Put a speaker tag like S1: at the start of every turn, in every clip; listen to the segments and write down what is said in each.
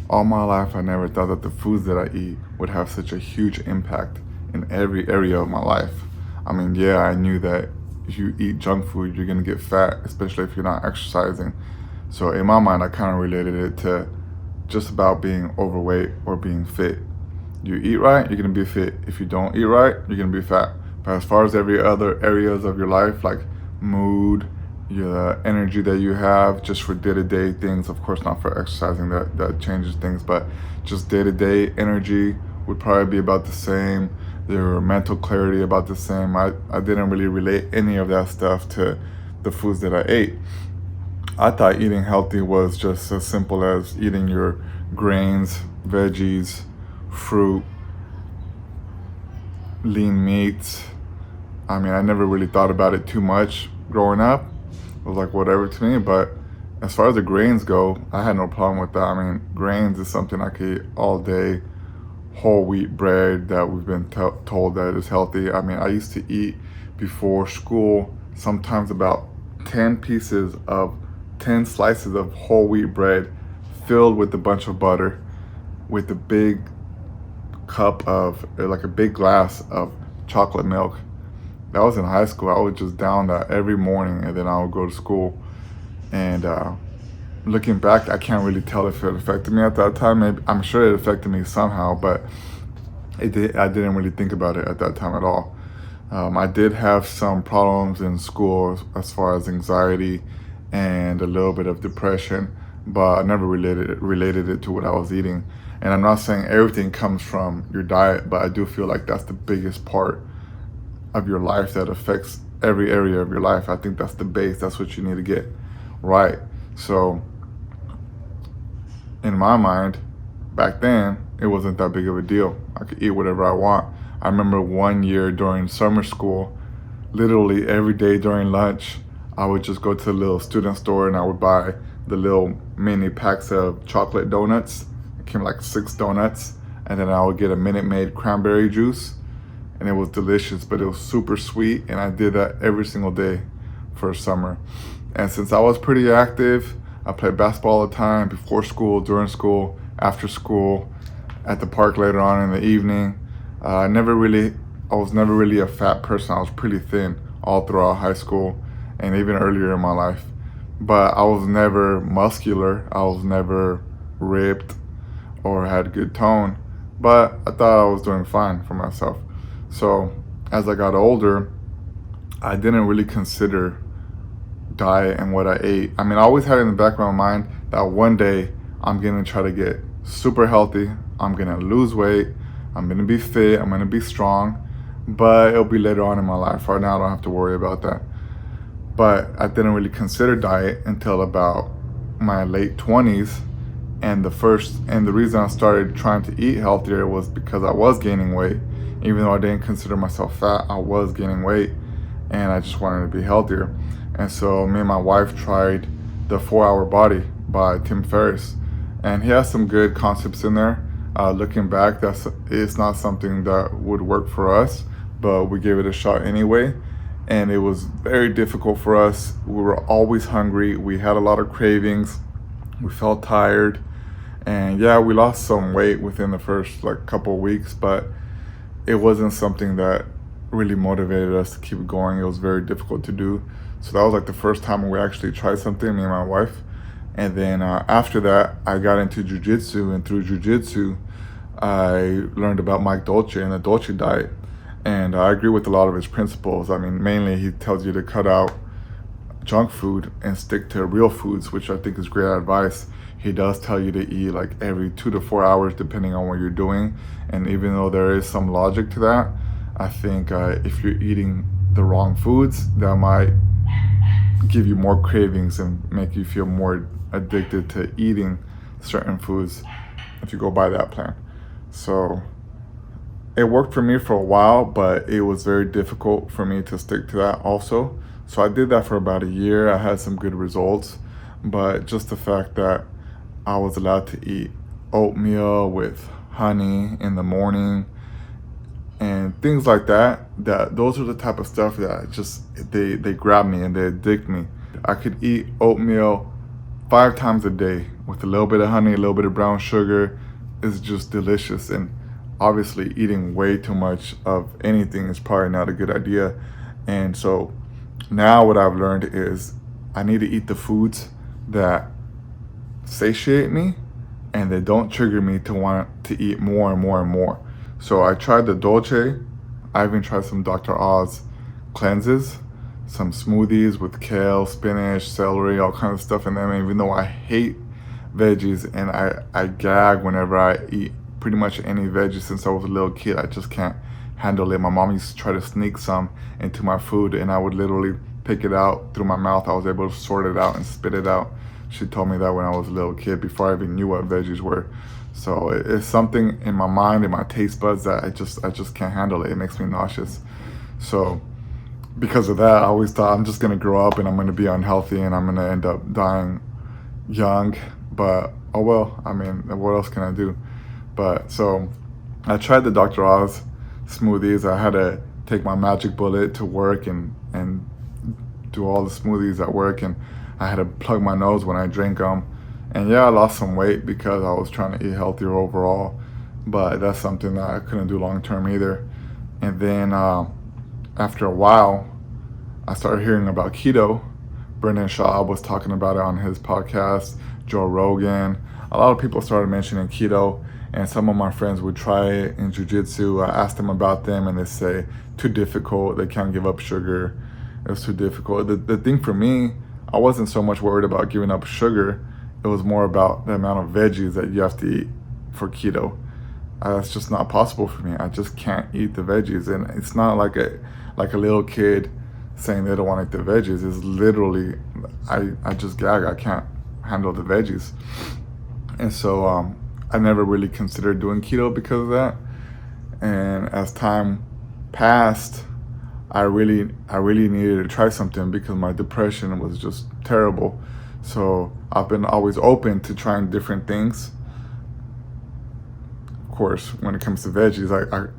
S1: All my life, I never thought that the foods that I eat would have such a huge impact in every area of my life. I mean, yeah, I knew that if you eat junk food, you're gonna get fat, especially if you're not exercising. So in my mind, I kind of related it to just about being overweight or being fit. You eat right, you're gonna be fit. If you don't eat right, you're gonna be fat. But as far as every other areas of your life, like mood, your energy that you have just for day-to-day things, of course not for exercising, that changes things, but just day-to-day energy would probably be about the same. Your mental clarity about the same. I didn't really relate any of that stuff to the foods that I ate. I thought eating healthy was just as simple as eating your grains, veggies, fruit, lean meats. I mean, I never really thought about it too much growing up. It was like whatever to me. But as far as the grains go, I had no problem with that. I mean, grains is something I could eat all day. Whole wheat bread that we've been told that is healthy. I mean, I used to eat before school sometimes about 10 pieces of 10 slices of whole wheat bread filled with a bunch of butter with a big cup of, like a big glass of chocolate milk. That was in high school. I would just down that every morning and then I would go to school. And looking back, I can't really tell if it affected me at that time. Maybe, I'm sure it affected me somehow, but I didn't really think about it at that time at all. I did have some problems in school as far as anxiety and a little bit of depression, but I never related it to what I was eating. And I'm not saying everything comes from your diet, but I do feel like that's the biggest part of your life that affects every area of your life. I think that's the base. That's what you need to get right. So in my mind, back then, it wasn't that big of a deal. I could eat whatever I want. I remember one year during summer school, literally every day during lunch, I would just go to the little student store and I would buy the little mini packs of chocolate donuts. It came like 6 donuts. And then I would get a Minute Maid cranberry juice. And it was delicious, but it was super sweet. And I did that every single day for summer. And since I was pretty active, I played basketball all the time, before school, during school, after school, at the park later on in the evening. I was never really a fat person. I was pretty thin all throughout high school and even earlier in my life. But I was never muscular. I was never ripped or had good tone. But I thought I was doing fine for myself. So as I got older, I didn't really consider diet and what I ate. I mean, I always had it in the back of my mind that one day I'm gonna try to get super healthy. I'm gonna lose weight. I'm gonna be fit. I'm gonna be strong. But it'll be later on in my life. Right now, I don't have to worry about that. But I didn't really consider diet until about my late 20s. And the reason I started trying to eat healthier was because I was gaining weight. Even though I didn't consider myself fat, I was gaining weight and I just wanted to be healthier. And so me and my wife tried the 4-Hour Body by Tim Ferriss. And he has some good concepts in there. Looking back, it's not something that would work for us, but we gave it a shot anyway. And it was very difficult for us. We were always hungry. We had a lot of cravings. We felt tired. And yeah, we lost some weight within the first couple of weeks, but it wasn't something that really motivated us to keep going. It was very difficult to do. So that was the first time we actually tried something, me and my wife. And then after that, I got into jiu-jitsu, and through jiu-jitsu, I learned about Mike Dolce and the Dolce Diet. And I agree with a lot of his principles. I mean, mainly he tells you to cut out junk food and stick to real foods, which I think is great advice. He does tell you to eat every 2 to 4 hours, depending on what you're doing. And even though there is some logic to that, I think if you're eating the wrong foods, that might give you more cravings and make you feel more addicted to eating certain foods if you go by that plan. So it worked for me for a while, but it was very difficult for me to stick to that also. So I did that for about a year. I had some good results, but just the fact that I was allowed to eat oatmeal with honey in the morning and things like that, those are the type of stuff that just they grab me and they addict me. I could eat oatmeal 5 times a day with a little bit of honey, a little bit of brown sugar is just delicious. And obviously eating way too much of anything is probably not a good idea. And so now what I've learned is I need to eat the foods that satiate me and they don't trigger me to want to eat more and more and more. So I tried the Dolce. I even tried some Dr. Oz cleanses, some smoothies with kale, spinach, celery, all kinds of stuff in them. Even though I hate veggies and I gag whenever I eat pretty much any veggies since I was a little kid, I just can't handle it. My mom used to try to sneak some into my food and I would literally pick it out through my mouth. I was able to sort it out and spit it out. She told me that when I was a little kid before I even knew what veggies were. So it's something in my mind, in my taste buds that I just can't handle it. It makes me nauseous. So because of that, I always thought I'm just gonna grow up and I'm gonna be unhealthy and I'm gonna end up dying young. But oh well, I mean, what else can I do? But so I tried the Dr. Oz smoothies. I had to take my magic bullet to work and do all the smoothies at work, and I had to plug my nose when I drank them. And yeah, I lost some weight because I was trying to eat healthier overall, but that's something that I couldn't do long term either. And then after a while, I started hearing about keto. Brendan Shaw was talking about it on his podcast, Joe Rogan. A lot of people started mentioning keto, and some of my friends would try it in jiu-jitsu. I asked them about them and they say, too difficult, they can't give up sugar. It was too difficult. The thing for me, I wasn't so much worried about giving up sugar. It was more about the amount of veggies that you have to eat for keto. That's just not possible for me. I just can't eat the veggies. And it's not like a little kid saying they don't want to eat the veggies. It's literally, I just gag. I can't handle the veggies. And so I never really considered doing keto because of that. And as time passed, I really needed to try something because my depression was just terrible. So I've been always open to trying different things. Of course, when it comes to veggies,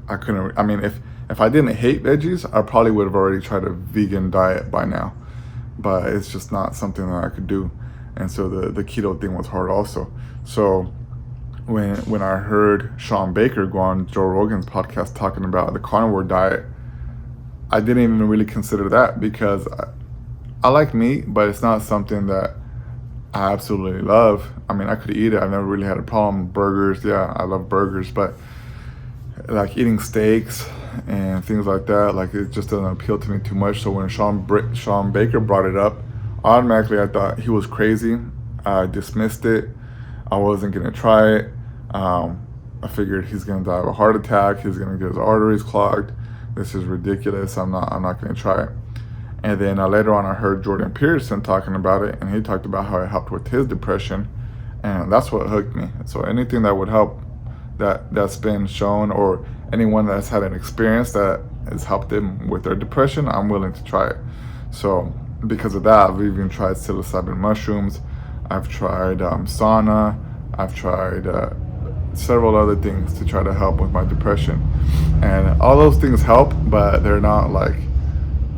S1: I couldn't, I mean, if I didn't hate veggies, I probably would have already tried a vegan diet by now. But it's just not something that I could do. And so the keto thing was hard also. So when I heard Sean Baker go on Joe Rogan's podcast talking about the carnivore diet, I didn't even really consider that because I like meat, but it's not something that I absolutely love. I mean, I could eat it. I've never really had a problem. Burgers, yeah, I love burgers, but like eating steaks and things like that, like it just doesn't appeal to me too much. So when Sean Baker brought it up, automatically I thought he was crazy. I dismissed it. I wasn't gonna try it. I figured he's gonna die of a heart attack. He's gonna get his arteries clogged. This is ridiculous. I'm not gonna try it. And then later on, I heard Jordan Peterson talking about it, and he talked about how it helped with his depression, and that's what hooked me. So anything that would help, that's been shown, or anyone that's had an experience that has helped them with their depression, I'm willing to try it. So because of that, I've even tried psilocybin mushrooms. I've tried sauna. I've tried several other things to try to help with my depression, and all those things help, but they're not like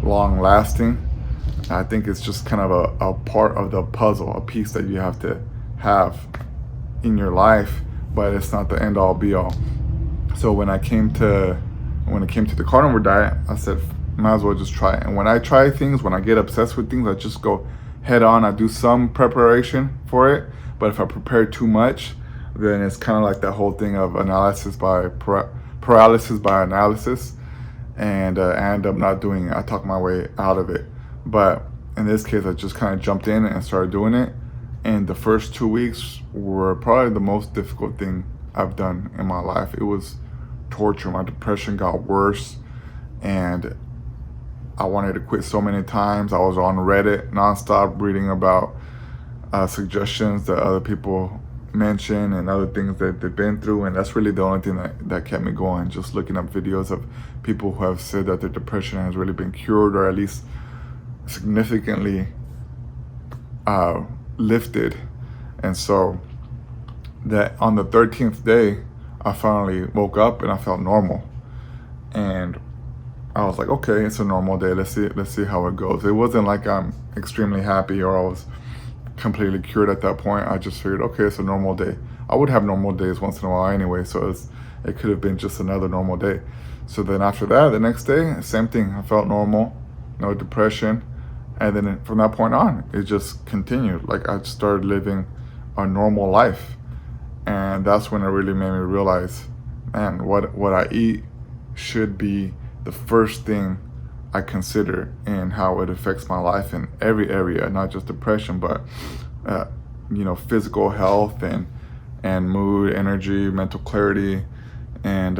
S1: long lasting. I think it's just kind of a part of the puzzle, a piece that you have to have in your life, but it's not the end all be all. So when it came to the carnivore diet, I said might as well just try it. And when I try things, when I get obsessed with things, I just go head on. I do some preparation for it, but if I prepare too much, then it's kind of like that whole thing of paralysis by analysis, and I end up not doing it. I talk my way out of it. But in this case, I just kind of jumped in and started doing it. And the first 2 weeks were probably the most difficult thing I've done in my life. It was torture. My depression got worse, and I wanted to quit so many times. I was on Reddit nonstop reading about suggestions that other people mention and other things that they've been through, and that's really the only thing that kept me going, just looking up videos of people who have said that their depression has really been cured, or at least significantly lifted. And so that on the 13th day, I finally woke up and I felt normal, and I was like, okay, it's a normal day. Let's see how it goes. It wasn't like I'm extremely happy or I was completely cured at that point. I just figured, okay, it's a normal day. I would have normal days once in a while anyway, so it could have been just another normal day. So then after that, the next day, same thing. I felt normal, no depression. And then from that point on, it just continued. Like I just started living a normal life. And that's when it really made me realize, man, what I eat should be the first thing I consider in how it affects my life in every area, not just depression, but physical health and mood, energy, mental clarity, and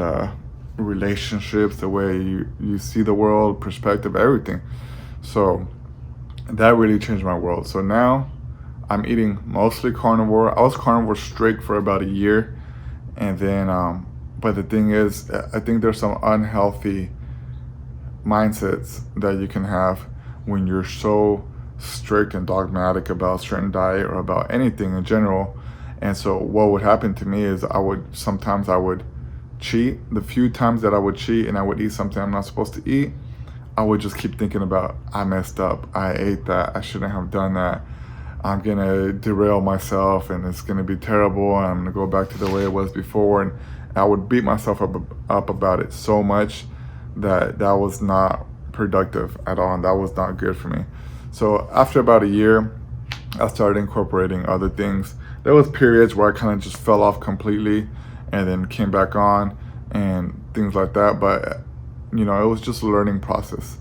S1: relationships, the way you see the world, perspective, everything. So that really changed my world. So now I'm eating mostly carnivore. I was carnivore strict for about a year, and then but the thing is, I think there's some unhealthy mindsets that you can have when you're so strict and dogmatic about a certain diet or about anything in general. And so what would happen to me is I would cheat. The few times that I would cheat and I would eat something I'm not supposed to eat, I would just keep thinking about, I messed up, I ate that, I shouldn't have done that, I'm gonna derail myself and it's gonna be terrible and I'm gonna go back to the way it was before. And I would beat myself up about it so much that was not productive at all, and that was not good for me. So after about a year, I started incorporating other things. There was periods where I kind of just fell off completely and then came back on and things like that. But it was just a learning process.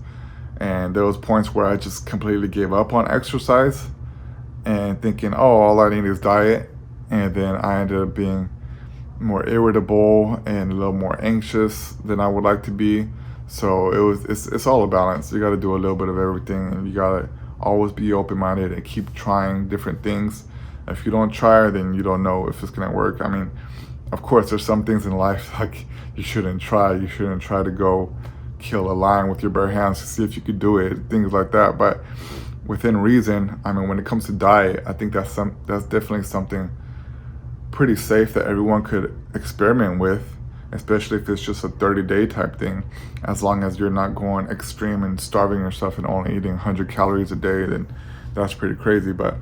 S1: And there was points where I just completely gave up on exercise and thinking, oh, all I need is diet. And then I ended up being more irritable and a little more anxious than I would like to be. So it's all a balance. You got to do a little bit of everything, and you got to always be open-minded and keep trying different things. If you don't try, then you don't know if it's gonna work. I mean, of course, there's some things in life like you shouldn't try. You shouldn't try to go kill a lion with your bare hands to see if you could do it, things like that. But within reason, I mean, when it comes to diet, I think that's definitely something pretty safe that everyone could experiment with, especially if it's just a 30-day type thing. As long as you're not going extreme and starving yourself and only eating 100 calories a day, then that's pretty crazy. But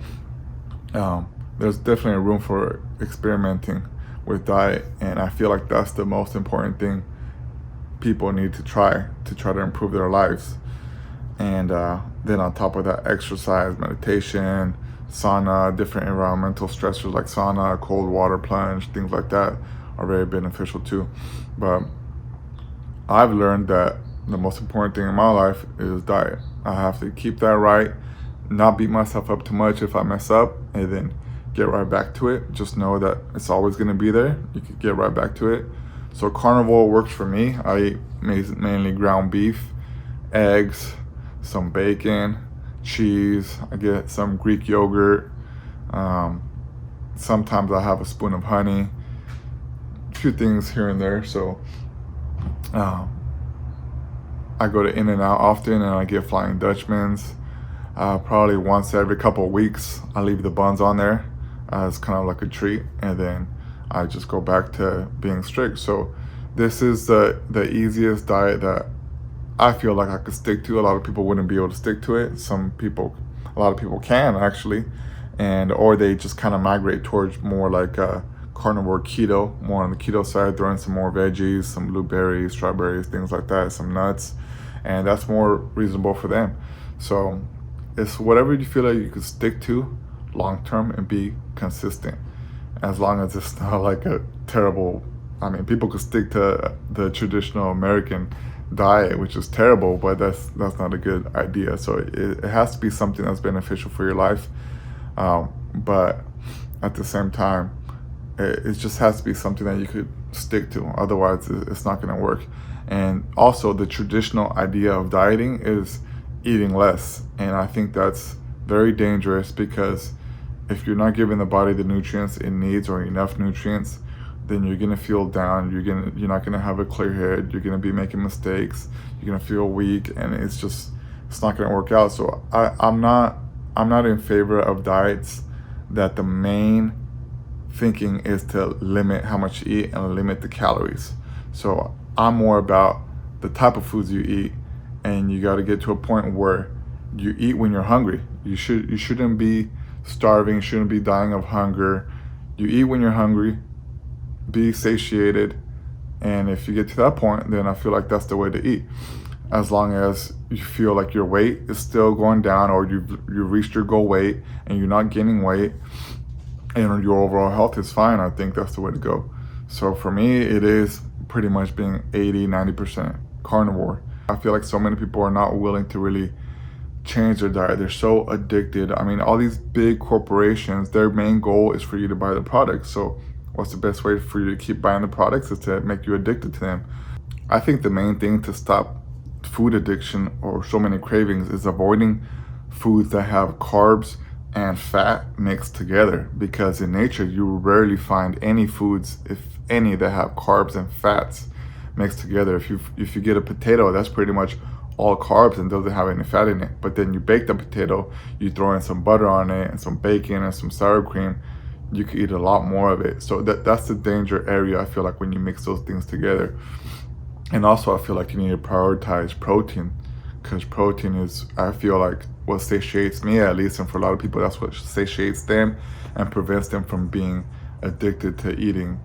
S1: there's definitely a room for experimenting with diet, and I feel like that's the most important thing people need to try to improve their lives. And then on top of that, exercise, meditation, sauna, different environmental stressors like sauna, cold water plunge, things like that are very beneficial too. But I've learned that the most important thing in my life is diet. I have to keep that right, not beat myself up too much if I mess up, and then get right back to it. Just know that it's always going to be there. You can get right back to it. So carnivore works for me. I eat mainly ground beef, eggs, some bacon, cheese. I get some Greek yogurt. Sometimes I have a spoon of honey. A few things here and there. So I go to In-N-Out often, and I get Flying Dutchman's. Probably once every couple of weeks, I leave the buns on there as kind of like a treat, and then I just go back to being strict. So this is the easiest diet that I feel like I could stick to. A lot of people wouldn't be able to stick to it. A lot of people can actually, or they just kind of migrate towards more like carnivore keto, more on the keto side, throwing some more veggies, some blueberries, strawberries, things like that, some nuts, and that's more reasonable for them. So it's whatever you feel like you could stick to long term and be consistent, as long as it's not like a terrible, I mean, people could stick to the traditional American diet, which is terrible, but that's not a good idea. So it has to be something that's beneficial for your life, but at the same time, it just has to be something that you could stick to. Otherwise, it's not going to work. And also, the traditional idea of dieting is eating less, and I think that's very dangerous, because if you're not giving the body the nutrients it needs or enough nutrients, then you're gonna feel down. You're not gonna have a clear head. You're gonna be making mistakes. You're gonna feel weak, and it's not gonna work out. So I'm not in favor of diets that the main thinking is to limit how much you eat and limit the calories. So I'm more about the type of foods you eat, and you got to get to a point where you eat when you're hungry. You shouldn't be starving, you shouldn't be dying of hunger. You eat when you're hungry, be satiated, and if you get to that point, then I feel like that's the way to eat. As long as you feel like your weight is still going down, or you've reached your goal weight and you're not gaining weight, and your overall health is fine, I think that's the way to go. So for me, it is pretty much being 80-90% carnivore. I feel like so many people are not willing to really change their diet. They're so addicted. I mean, all these big corporations, their main goal is for you to buy the products. So what's the best way for you to keep buying the products? Is to make you addicted to them. I think the main thing to stop food addiction or so many cravings is avoiding foods that have carbs and fat mixed together, because in nature you rarely find any foods, if any, that have carbs and fats mixed together. If you get a potato, that's pretty much all carbs and doesn't have any fat in it. But then you bake the potato, you throw in some butter on it and some bacon and some sour cream, you could eat a lot more of it. So that's the danger area, I feel like, when you mix those things together. And also I feel like you need to prioritize protein, because protein is, I feel like, what satiates me, at least, and for a lot of people that's what satiates them and prevents them from being addicted to eating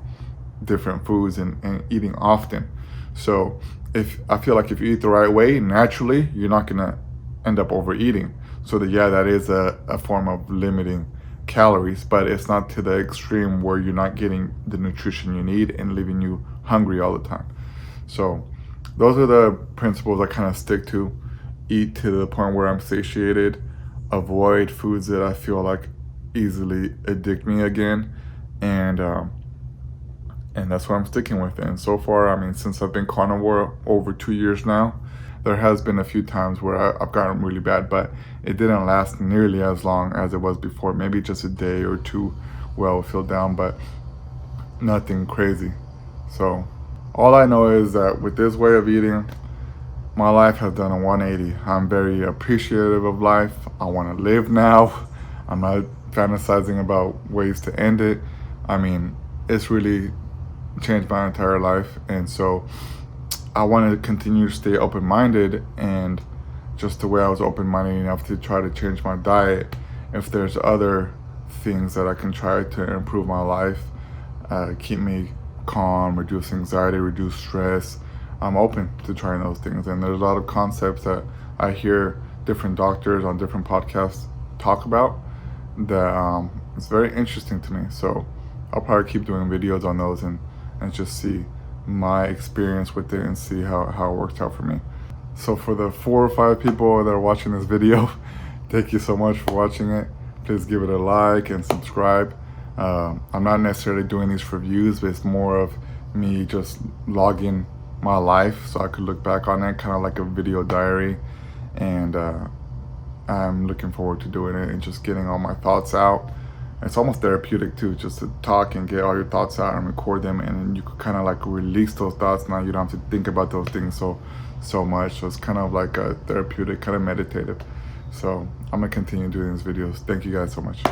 S1: different foods and eating often. So if I feel like if you eat the right way, naturally you're not gonna end up overeating. So that is a form of limiting calories, but it's not to the extreme where you're not getting the nutrition you need and leaving you hungry all the time. So those are the principles I kind of stick to. Eat to the point where I'm satiated, avoid foods that I feel like easily addict me again, and that's what I'm sticking with. And so far, I mean, since I've been carnivore over 2 years now, there has been a few times where I've gotten really bad, but it didn't last nearly as long as it was before. Maybe just a day or two where I would feel down, but nothing crazy. So all I know is that with this way of eating, my life has done a 180. I'm very appreciative of life. I want to live now. I'm not fantasizing about ways to end it. I mean, it's really changed my entire life. And so I want to continue to stay open-minded, and just the way I was open-minded enough to try to change my diet, if there's other things that I can try to improve my life, keep me calm, reduce anxiety, reduce stress, I'm open to trying those things. And there's a lot of concepts that I hear different doctors on different podcasts talk about that it's very interesting to me. So I'll probably keep doing videos on those and just see my experience with it and see how it works out for me. So for the 4 or 5 people that are watching this video, thank you so much for watching it. Please give it a like and subscribe. I'm not necessarily doing these for views, but it's more of me just logging my life so I could look back on it, kind of like a video diary. And I'm looking forward to doing it and just getting all my thoughts out. It's almost therapeutic too, just to talk and get all your thoughts out and record them, and then you could kind of like release those thoughts. Now you don't have to think about those things so much. So it's kind of like a therapeutic, kind of meditative. So I'm gonna continue doing these videos. Thank you guys so much.